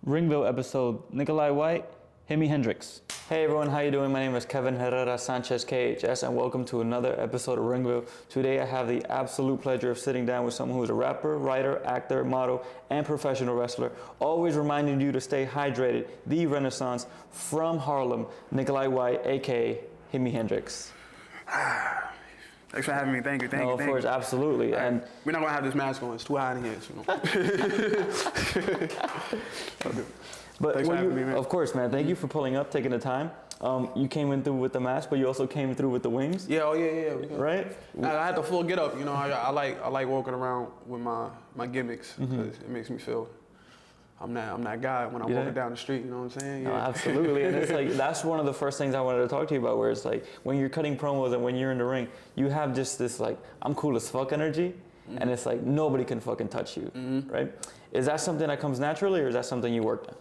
RingVille episode, Nicholi White, Himi Hendrix. Hey everyone, how you doing? My name is Kevin Herrera Sanchez, KHS, and welcome to another episode of RingVille. Today I have the absolute pleasure of sitting down with someone who is a rapper, writer, actor, model, and professional wrestler, always reminding you to stay hydrated, the Renaissance from Harlem, Nicholi White, aka Himi Hendrix. Thanks for having me. Thank you. Of course, absolutely. Right. And we're not gonna have this mask on. It's too hot in here. But thanks for having me, man. Of course, man. Thank you for pulling up, taking the time. You came in through with the mask, but you also came through with the wings. Yeah. Right. I had the full get up. You know, I like walking around with my gimmicks because it makes me feel I'm that guy when I'm walking down the street. You know what I'm saying? Yeah. No, absolutely. And it's like that's one of the first things I wanted to talk to you about. Where it's like when you're cutting promos and when you're in the ring, you have just this like I'm cool as fuck energy, and it's like nobody can fucking touch you, right? Is that something that comes naturally, or is that something you worked on?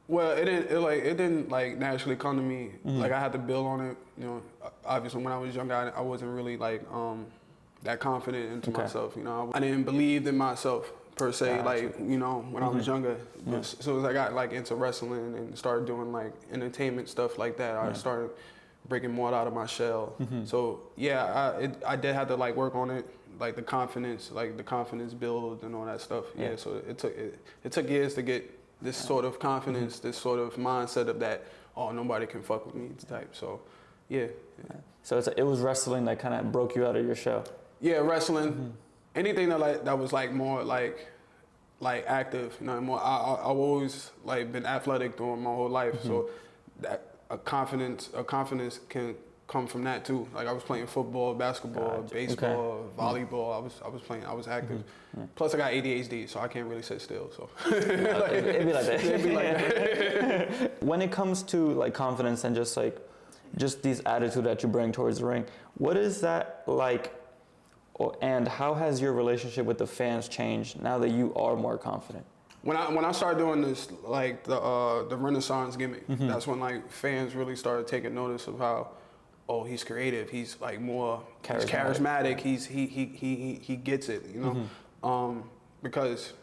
Well, it didn't naturally come to me. Like I had to build on it. You know, obviously when I was younger, I wasn't really like that confident into myself. You know, I didn't believe in myself per se. Like you know, when I was younger. So as I got like into wrestling and started doing like entertainment stuff like that, I started breaking more out of my shell. So yeah, I did have to like work on it, like the confidence build and all that stuff. Yeah. So it took years to get this sort of confidence, this sort of mindset of that, oh, nobody can fuck with me type. So, yeah. So it was wrestling that kind of broke you out of your shell. Yeah, wrestling. Anything that was like more like active, you know, more. I've always like been athletic through my whole life, so that a confidence can come from that too. Like I was playing football, basketball, baseball, volleyball. I was active. Plus I got ADHD, so I can't really sit still. So it'd be like that. It'd be like that. When it comes to like confidence and just this attitude that you bring towards the ring, what is that like? And how has your relationship with the fans changed now that you are more confident? When I started doing this, like the Renaissance gimmick, that's when like fans really started taking notice of how, oh, he's creative. He's like more charismatic. He gets it. You know, because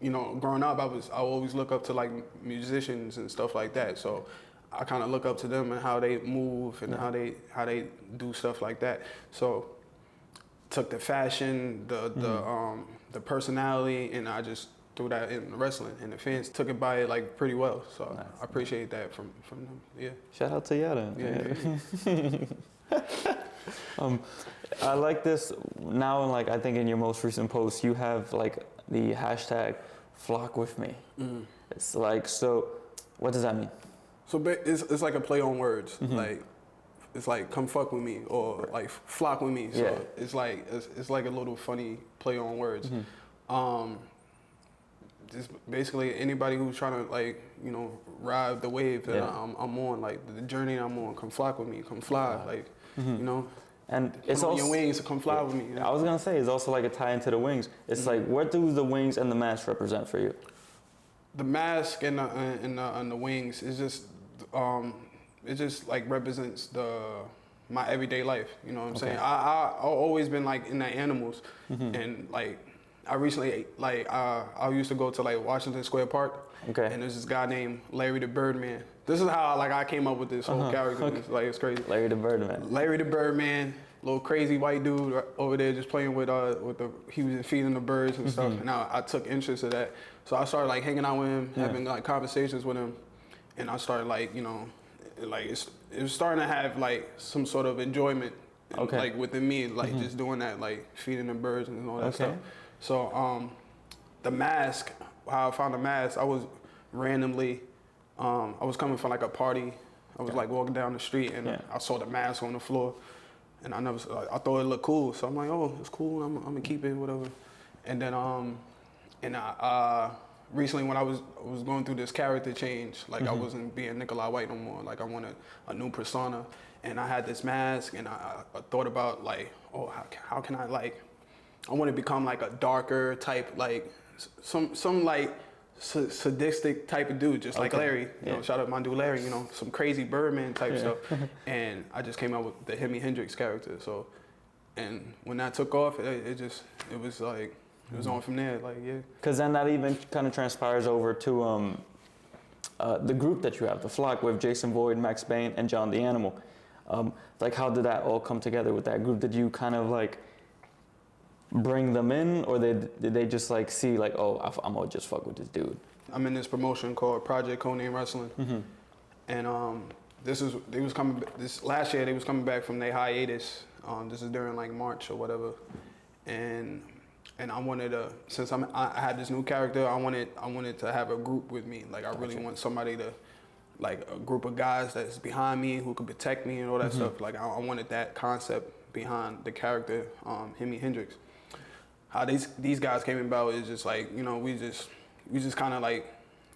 you know, growing up, I always look up to like musicians and stuff like that. So I kind of look up to them and how they move and how they do stuff like that. So took the fashion, the personality, and I just threw that in wrestling, and the fans took it by it like pretty well. So nice. I appreciate that from them. Yeah. Shout out to you then. Yeah. I like this now. Like I think in your most recent post, you have like the hashtag flock with me. It's like, so what does that mean? So it's like a play on words. Like it's like come fuck with me or like flock with me. So it's like a little funny play on words. Just basically anybody who's trying to like, you know, ride the wave that I'm on, like the journey I'm on, come flock with me, come fly, like, you know. And it's also your wings to come fly with me. You know? I was gonna say it's also like a tie into the wings. It's like, what do the wings and the mask represent for you? The mask and the wings is just it just like represents my everyday life. You know what I'm saying? I've always been like in the animals, and like I recently like I used to go to like Washington Square Park, and there's this guy named Larry the Birdman. This is how like I came up with this whole character. It's crazy. Larry the Birdman. Larry the Birdman, little crazy white dude over there just playing with he was feeding the birds and stuff. And I took interest in that, so I started like hanging out with him, having like conversations with him, and I started like, you know, like it was starting to have like some sort of enjoyment, like within me, like just doing that, like feeding the birds and all that stuff. So the mask, how I found the mask, I was randomly, I was coming from like a party. I was like walking down the street and I saw the mask on the floor, and I thought it looked cool. So I'm like, oh, it's cool. I'm gonna keep it, whatever. And then recently when I was going through this character change, like I wasn't being Nicholi White no more. Like I wanted a new persona, and I had this mask, and I thought about like, oh, how can I like, I want to become like a darker type, like some like sadistic type of dude, just like Larry. You know, shout out my dude Larry. You know, some crazy Birdman type stuff. And I just came out with the Himi Hendrix character. So, and when that took off, it was like it was on from there. Like, yeah. Because then that even kind of transpires over to the group that you have, the Flock, with Jason Boyd, Max Bain, and John the Animal. Like, how did that all come together with that group? Did you kind of like bring them in, or did they just like see like, oh, I'm gonna just fuck with this dude? I'm in this promotion called Project Codename Wrestling, and this last year they was coming back from their hiatus. This is during like March or whatever, and I wanted to, since I had this new character, I wanted to have a group with me. Like, I really want somebody to, like, a group of guys that's behind me who could protect me and all that stuff. Like, I wanted that concept behind the character, Himi Hendrix. How these guys came about is just like, you know, we just kind of like,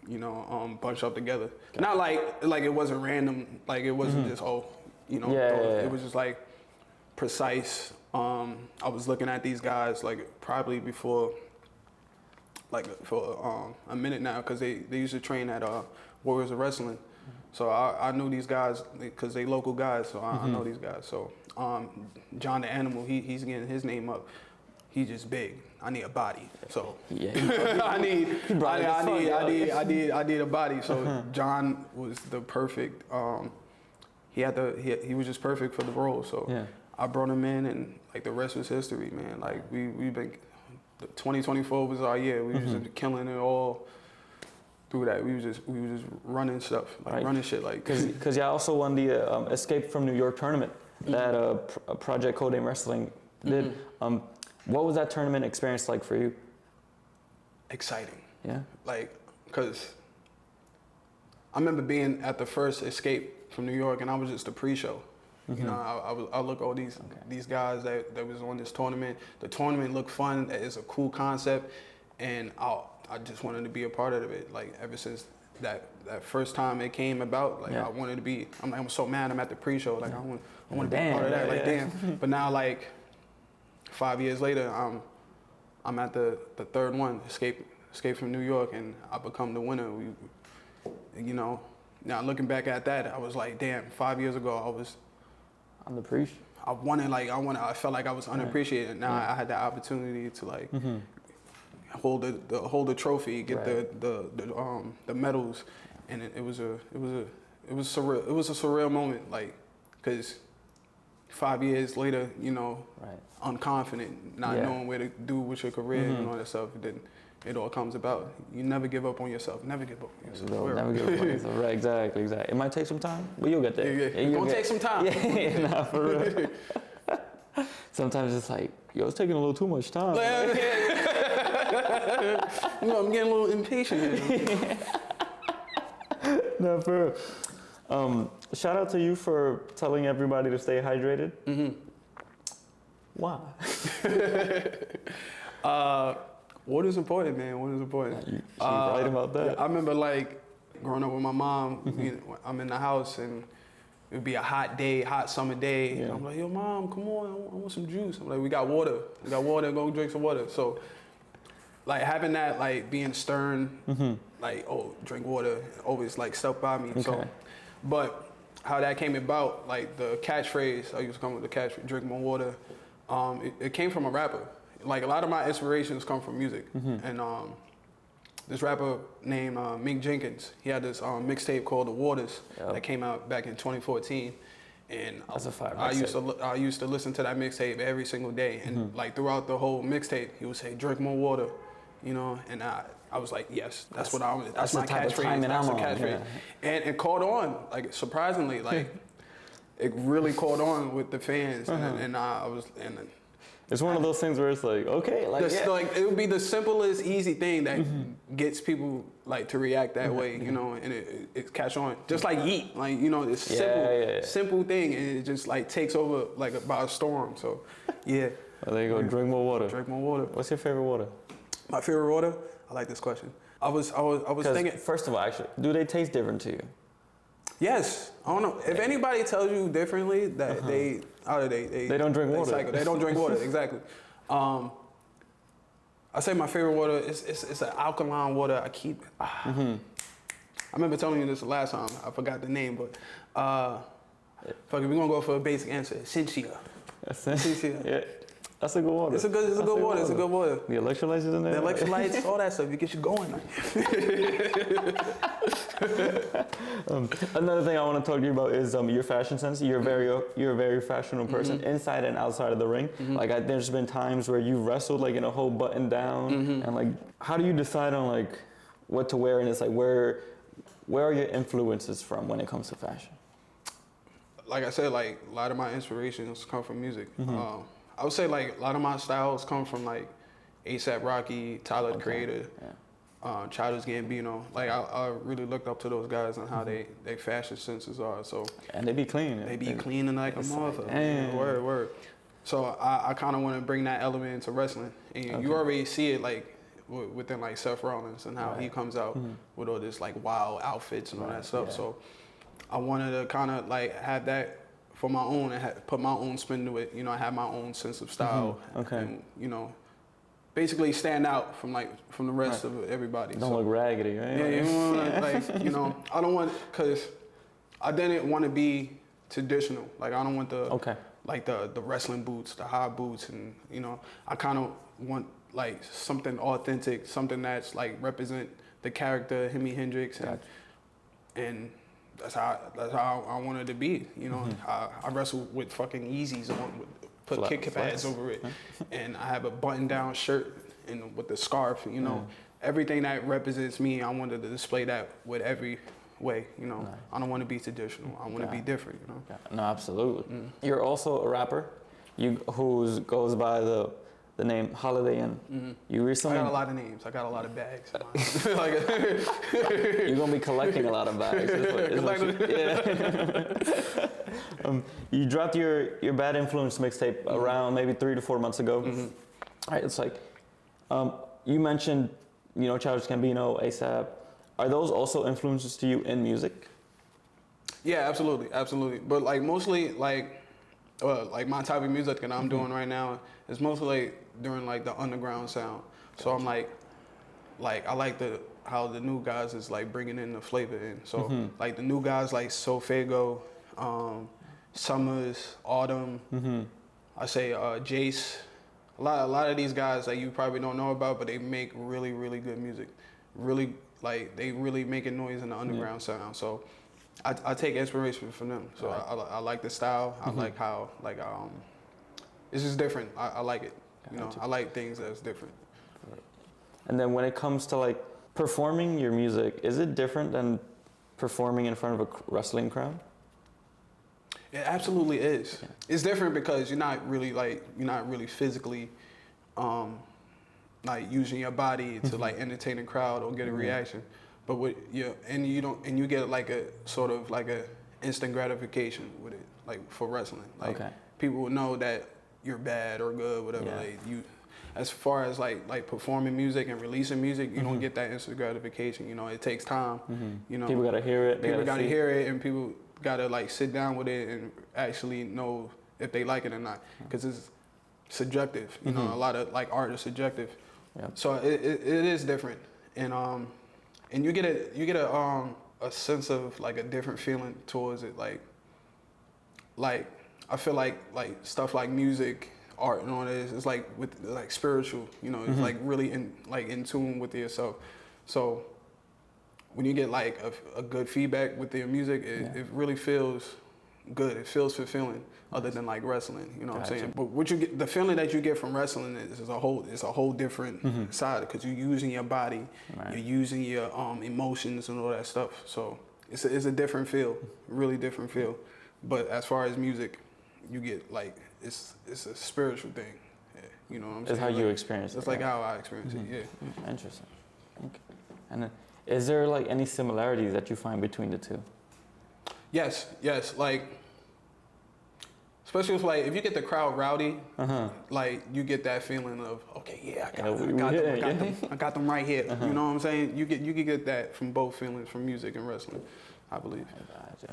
you know, bunched up together. Okay. Not like it wasn't random. Like, it wasn't just, you know, it was just like precise. I was looking at these guys like probably before, like for a minute now, because they used to train at Warriors of Wrestling. So I knew these guys because they local guys, so I know these guys. So John the Animal, he's getting his name up. He's just big. I need a body. So yeah, I need a body. So John was the perfect. He was just perfect for the role. So I brought him in, and like the rest was history, man. Like we've been. 2024 was our year. We was just killing it all. Through that, we was just running stuff, like running shit, like. Because y'all also won the Escape from New York tournament that Project Codename Wrestling did. What was that tournament experience like for you? Exciting. Yeah. Like, cause I remember being at the first Escape from New York, and I was just a pre-show. You know, I look at all these guys that was on this tournament. The tournament looked fun. It's a cool concept, and I just wanted to be a part of it. Like, ever since that first time it came about, like I wanted to be. I'm so mad. I'm at the pre-show. Like I want to be a part of that. Like damn. But now, like 5 years later, I'm at the third one, Escape from New York, and I become the winner. You know, now looking back at that, I was like, damn. 5 years ago, unappreciated. I felt like I was unappreciated. Now I had the opportunity to like hold the trophy, get the medals, and it was surreal. It was a surreal moment, like, cause 5 years later, you know, unconfident, not knowing where to do with your career and all that stuff. Then it all comes about. You never give up on yourself. Never give up on yourself. Never give up on yourself. Right, exactly. It might take some time, but you'll get there. It's gonna take some time. Nah, for real. Sometimes it's like, yo, it's taking a little too much time. You know, I'm getting a little impatient here. No, for real. Shout out to you for telling everybody to stay hydrated. Why? Water's important, man. Water's important. She's right about that. Yeah, I remember like growing up with my mom. You know, I'm in the house and it'd be a hot summer day. And I'm like, yo, mom, come on, I want some juice. I'm like, we got water. Go drink some water. So, like having that, like being stern, like, oh, drink water, always like stuck by me. Okay. So, but how that came about, like the catchphrase, I used to come with the catchphrase, drink more water. It came from a rapper. Like a lot of my inspirations come from music, and this rapper named Mick Jenkins, he had this mixtape called The Waters that came out back in 2014, and I used to listen to that mixtape every single day, and like throughout the whole mixtape, he would say, "Drink more water," you know, and I was like, yes, that's what I want. That's my catchphrase. That's a catchphrase, and it caught on, like surprisingly, like it really caught on with the fans, and I was and. It's one of those things where it's like, okay, like, like it would be the simplest, easy thing that gets people like to react that way, you know, and it catch on. Just like yeet, like, you know, it's simple thing, and it just like takes over like by a storm. So, yeah. Well, there you go. Drink more water. Drink more water. What's your favorite water? My favorite water? I like this question. I was thinking. First of all, actually, do they taste different to you? Yes. I don't know. If anybody tells you differently, that they don't drink water. They don't drink water, exactly. I say my favorite water it's an alkaline water. I keep. I remember telling you this the last time. I forgot the name, but fuck it, we're gonna go for a basic answer. Sensia. Yeah. That's a good water. It's a good water. It's a good water. The electrolytes is in there? The electrolytes, all that stuff, it gets you going. Another thing I want to talk to you about is your fashion sense. You're a very fashionable person inside and outside of the ring. Like there's been times where you wrestled like in a whole button down, and like how do you decide on like what to wear? And it's like where are your influences from when it comes to fashion? Like I said, like a lot of my inspirations come from music. I would say like a lot of my styles come from like A$AP Rocky, Tyler the Creator, Childish Gambino. Like I really looked up to those guys and how they fashion senses are. So and they be clean. They be cleaning like a motherfucker. Word. So I kind of want to bring that element into wrestling, and you already see it like within like Seth Rollins and how he comes out with all this like wild outfits and all that stuff. So I wanted to kind of like have that for my own and put my own spin to it. You know, I have my own sense of style. And, you know, basically stand out from the rest of everybody. Don't look raggedy, right? Yeah, you know, like, you know, I don't want, cause I didn't want to be traditional. Like I don't want the wrestling boots, the high boots, and you know, I kind of want like something authentic, something that's like represent the character Himi Hendrix, and that's how I wanted to be. You know, I wrestle with fucking Yeezys on, put kick pads over it, and I have a button-down shirt and with the scarf. You know, everything that represents me, I wanted to display that with every way. You know, I don't want to be traditional. I want to be different. You know. No, absolutely. You're also a rapper, who goes by the name Holiday Inn. You recently. I got a lot of names. I got a lot of bags. You're gonna be collecting a lot of bags. You dropped your Bad Influence mixtape around maybe 3 to 4 months ago. All right, it's like you mentioned, you know, Childish Gambino, A$AP. Are those also influences to you in music? Yeah, absolutely. But like mostly like my type of music that I'm doing right now is mostly like during like the underground sound. So I'm like I like how the new guys is like bringing in the flavor in. So like the new guys like Sofego, Summers, Autumn, I say Jace. A lot of these guys that you probably don't know about, but they make really, really good music. Really, like they really making noise in the underground sound. So I take inspiration from them. So I like the style. I like how it's just different. I like it. You know, I like things that's different. And then when it comes to like performing your music, is it different than performing in front of a wrestling crowd? It absolutely is. Yeah. It's different because you're not really physically like using your body to like entertain a crowd or get a reaction. But you get like a sort of like a instant gratification with it, like for wrestling. Like people will know that you're bad or good, whatever. Like as far as like performing music and releasing music, you don't get that instant gratification. You know, it takes time. You know, people gotta hear it. People gotta hear it, and people gotta like sit down with it and actually know if they like it or not, because it's subjective. You know, a lot of like art is subjective. So it is different, and you get a sense of like a different feeling towards it. Like I feel like stuff like music, art, and all this is like with like spiritual. You know, it's like really in tune with yourself. So when you get like a good feedback with your music, it really feels good. It feels fulfilling, other than like wrestling. You know what I'm saying? But what you get, the feeling that you get from wrestling is a whole different side, because you're using your body, you're using your emotions and all that stuff. So it's a different feel, really different feel. But as far as music, you get like it's a spiritual thing. Yeah, you know what I'm saying? It's how you experience it. It's like how I experience it. Yeah. Interesting. Okay. And then, is there like any similarities that you find between the two? Yes. Like, especially with like if you get the crowd rowdy, like you get that feeling of I got them right here. You know what I'm saying? You can get that from both feelings, from music and wrestling, I believe.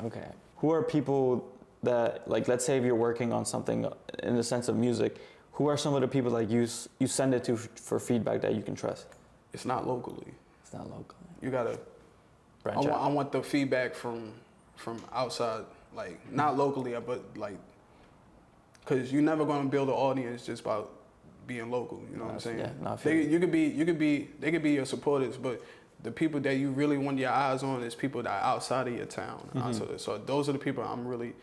Okay. Who are people that, like, let's say if you're working on something in the sense of music, who are some of the people like you send it to for feedback that you can trust? It's not locally. It's not locally. You gotta branch out. I want the feedback from outside, like not locally, but like because you're never gonna build an audience just by being local. You know what I'm saying? Yeah, no, they could be your supporters, but the people that you really want your eyes on is people that are outside of your town. So those are the people I'm really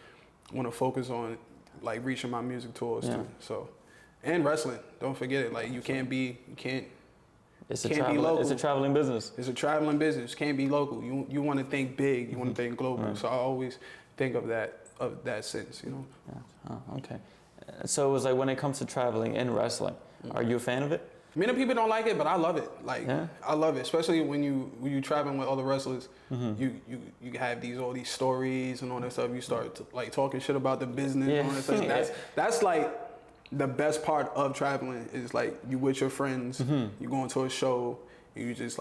want to focus on, like reaching my music tours to. So, and wrestling, don't forget it. Like you can't be local. It's a traveling business. It's a traveling business. Can't be local. You want to think big. You want to think global. Right. So I always think of that sense. You know. Yeah. Oh, okay. So it was like when it comes to traveling and wrestling, are you a fan of it? Many people don't like it, but I love it. Like I love it, especially when you traveling with other wrestlers. You have all these stories and all that stuff. You start to, like talking shit about the business and all that stuff. That's like the best part of traveling is like you with your friends. You going to a show. And you just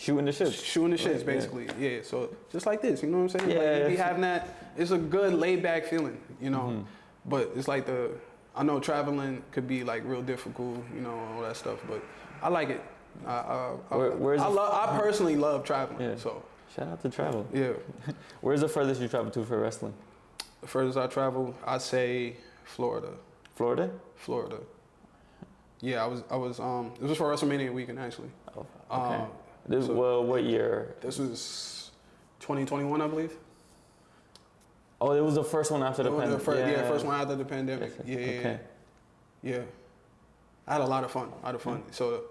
shooting the shits, basically. Yeah. So just like this, you know what I'm saying? Yeah. Like, you be having that. It's a good laid back feeling, you know. But it's like I know traveling could be like real difficult, you know, all that stuff. But I like it. I personally love traveling. Yeah. So shout out to travel. Yeah. Where's the furthest you traveled to for wrestling? The furthest I traveled, I'd say Florida. Florida? Florida. Yeah, I was. This was for WrestleMania weekend actually. Oh, okay. What year? This was 2021, I believe. Oh, it was the first one after the pandemic. First one after the pandemic. Yeah. I had a lot of fun. So,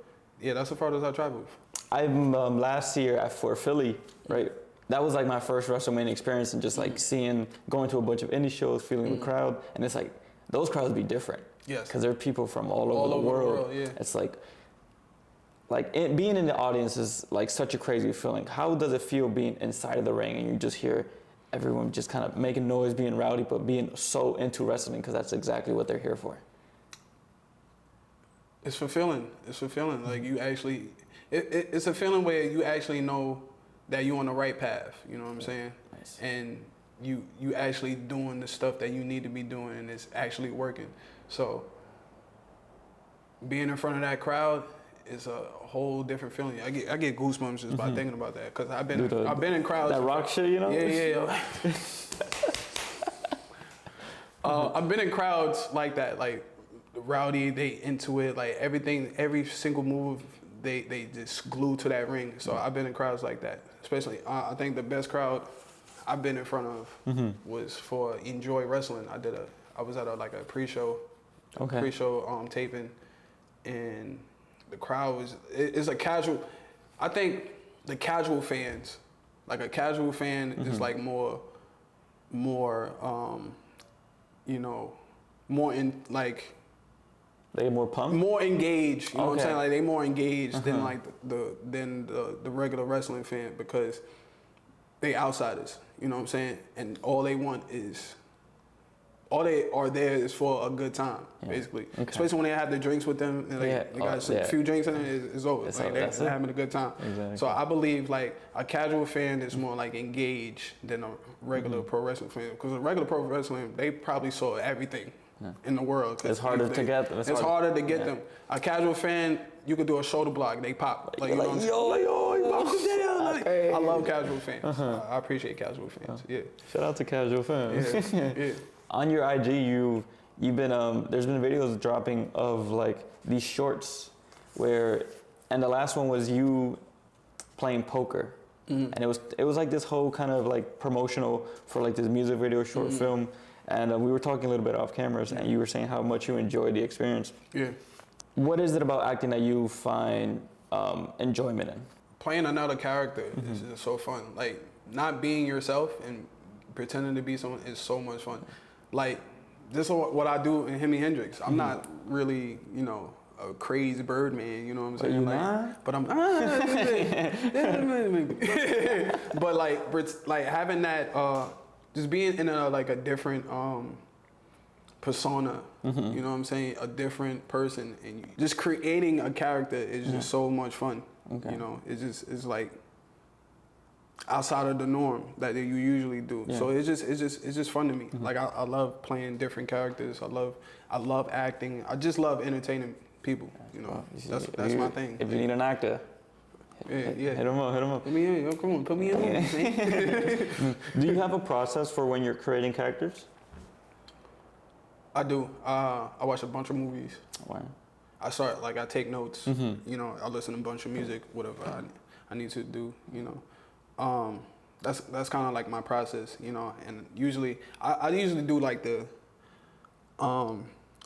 yeah, that's the farthest I traveled. Last year for Philly, right? That was like my first WrestleMania experience, and just like going to a bunch of indie shows, feeling the crowd, and it's like those crowds be different. Yes. Because there are people from all over the world. Yeah. It's like being in the audience is like such a crazy feeling. How does it feel being inside of the ring and you just hear everyone just kind of making noise, being rowdy, but being so into wrestling because that's exactly what they're here for? It's fulfilling. Like you actually, it's a feeling where you actually know that you're on the right path. You know what I'm saying? Nice. And you actually doing the stuff that you need to be doing, and it's actually working. So being in front of that crowd is a whole different feeling. I get goosebumps just by thinking about that, because I've been in crowds. That rock shit, you know? Yeah. I've been in crowds like that, like rowdy. They into it, like everything, every single move. They just glued to that ring. So I've been in crowds like that. Especially, I think the best crowd I've been in front of was for Enjoy Wrestling. I was at a pre-show, taping, and the crowd is a casual. I think the casual fans, like a casual fan, is like more in like. They more pumped? More engaged, you know what I'm saying? Like they more engaged than like the regular wrestling fan, because they outsiders, you know what I'm saying? And all they are there is for a good time, basically. Okay. Especially when they have their drinks with them, and they got a few drinks in it, it's over. They're having a good time. Exactly. So I believe like a casual fan is more like engaged than a regular pro wrestling fan, because a regular pro wrestling, they probably saw everything. In the world. It's harder to get them. It's harder to get them. A casual fan, you could do a shoulder block, they pop. Like, I love casual fans. I appreciate casual fans. Yeah. Shout out to casual fans. Yeah. On your IG, you've been there's been videos dropping of like these shorts and the last one was you playing poker. And it was like this whole kind of like promotional for like this music video short film. And we were talking a little bit off cameras, and you were saying how much you enjoyed the experience. Yeah. What is it about acting that you find enjoyment in? Playing another character is just so fun. Like, not being yourself and pretending to be someone is so much fun. Like, this is what I do in Himi Hendrix. I'm not really, a crazy bird man, you know what I'm saying? But I'm but like having that just being in a different persona, you know what I'm saying? A different person, and just creating a character is just so much fun. Okay. You know, it's like outside of the norm that you usually do. Yeah. So it's just fun to me. Like I love playing different characters. I love acting. I just love entertaining people. You know, that's my thing. If you need an actor. Yeah. Hit him up. Put me in. Come on, put me in. Do you have a process for when you're creating characters? I do. I watch a bunch of movies. Wow. I take notes. You know, I listen to a bunch of music, whatever I need to do. You know, that's kind of like my process. You know, and usually I usually do like the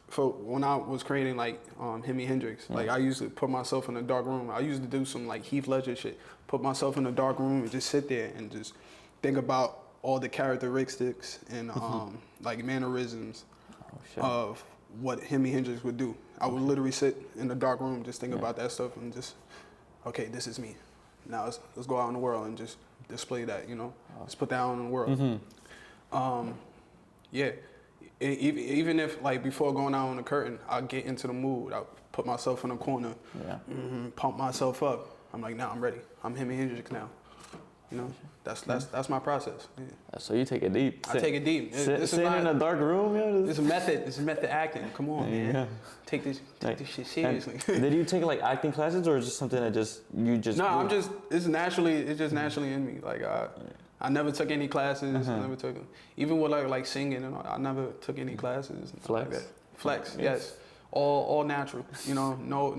for when I was creating like Himi Hendrix, like I used to put myself in a dark room. I used to do some like Heath Ledger shit. Put myself in a dark room and just sit there and just think about all the characteristics and like mannerisms of what Himi Hendrix would do. I would literally sit in the dark room, just think about that stuff and just, okay, this is me. Now let's go out in the world and just display that, you know? Let's put that out in the world. Yeah. Even if like before going out on the curtain, I'll get into the mood. I'll put myself in a corner, pump myself up. I'm like, now I'm ready. I'm Himi Hendrix now. You know, that's my process. Yeah. So you take it deep. I take it deep. Sitting in a dark room, yeah. It's a method. It's method acting. Come on, man. Take this shit seriously. Did you take like acting classes, or is it just something that you just? No, it's just naturally in me. Like I never took any classes. I never took, even with like singing and all, I never took any classes. Flex. Like that. Flex. Yes. All natural. You know, no.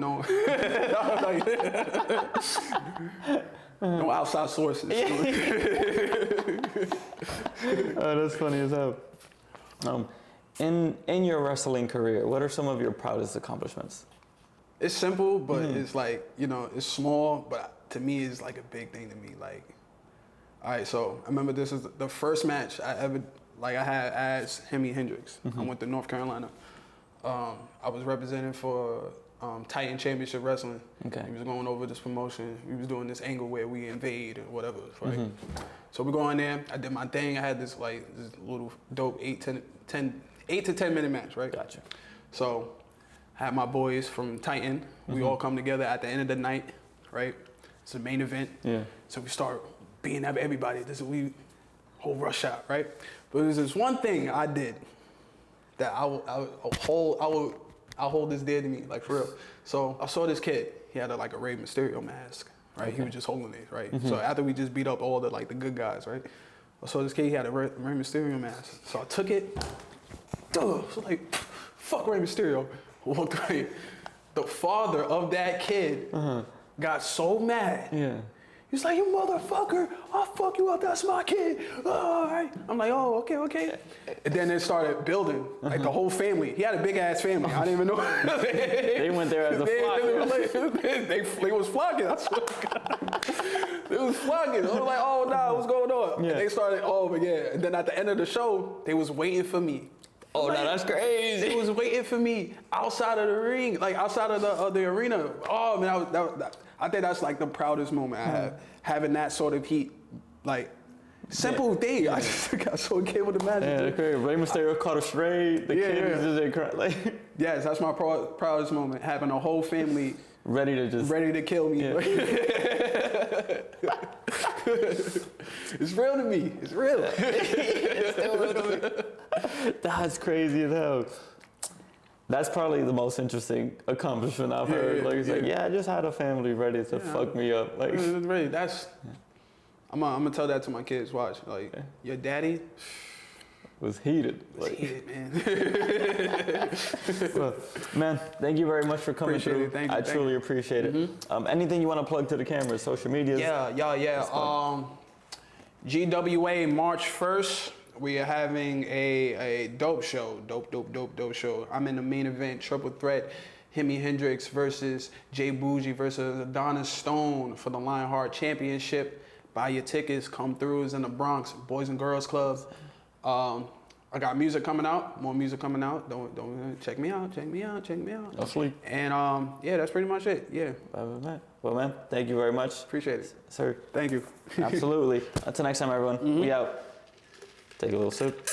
No outside sources. Oh, that's funny as hell. In your wrestling career, what are some of your proudest accomplishments? It's simple, but it's like, you know, it's small, but to me, it's like a big thing to me. Like, all right, so I remember this is the first match I ever, like I had as Himi Hendrix. I went to North Carolina. I was representing for Titan Championship Wrestling. Okay. We was going over this promotion. We was doing this angle where we invade or whatever, right? So we go in there. I did my thing. I had this little dope 8 to 10 minute match, right? Gotcha. So I had my boys from Titan. We all come together at the end of the night, right? It's the main event. Yeah. So we start beating up everybody. Whole rush out, right? But there's this one thing I did that I'll hold this dear to me, like for real. So I saw this kid. He had a Rey Mysterio mask, right? Okay. He was just holding it, right? So after we just beat up all the the good guys, right? I saw this kid. He had a Rey Mysterio mask. So I took it. So like, fuck Rey Mysterio. Walked away. The father of that kid got so mad. Yeah. He's like, you motherfucker, I'll fuck you up, that's my kid. Oh, all right. I'm like, oh, okay. And then it started building, like the whole family. He had a big ass family. I didn't even know. They went there as a flock. They was flocking, I swear to God. They was flocking. I was like, oh, nah, what's going on? Yeah. And they started, and then at the end of the show, they was waiting for me. Oh, no, that's crazy. They was waiting for me outside of the ring, like outside of the arena. Oh, man, I think that's like the proudest moment I have, having that sort of heat. Like, simple thing. I just got so kid with the magic. Yeah, that's crazy. Rey Mysterio caught her straight. The kid is just there crying. Like. Yes, that's my proudest moment, having a whole family ready to kill me. Yeah. It's real to me. It's real. It's still real to me. That's crazy as hell. That's probably the most interesting accomplishment I've heard. I just had a family ready to fuck me up. Like, really, I'm gonna tell that to my kids. Watch, your daddy was heated. Heated, man. Well, man, thank you very much for coming through. Thank you. I truly appreciate it. Anything you want to plug to the cameras, social media? Yeah. GWA March 1st. We are having a dope show, dope show. I'm in the main event, triple threat, Himi Hendrix versus Jay Bougie versus Adonis Stone for the Lionheart Championship. Buy your tickets, come through. It's in the Bronx, Boys and Girls Club. I got music coming out, more music coming out. Don't check me out. Don't sleep. And that's pretty much it. Yeah. Well, man, thank you very much. Appreciate it, sir. Thank you. Absolutely. Until next time, everyone. We out. Take a little sip.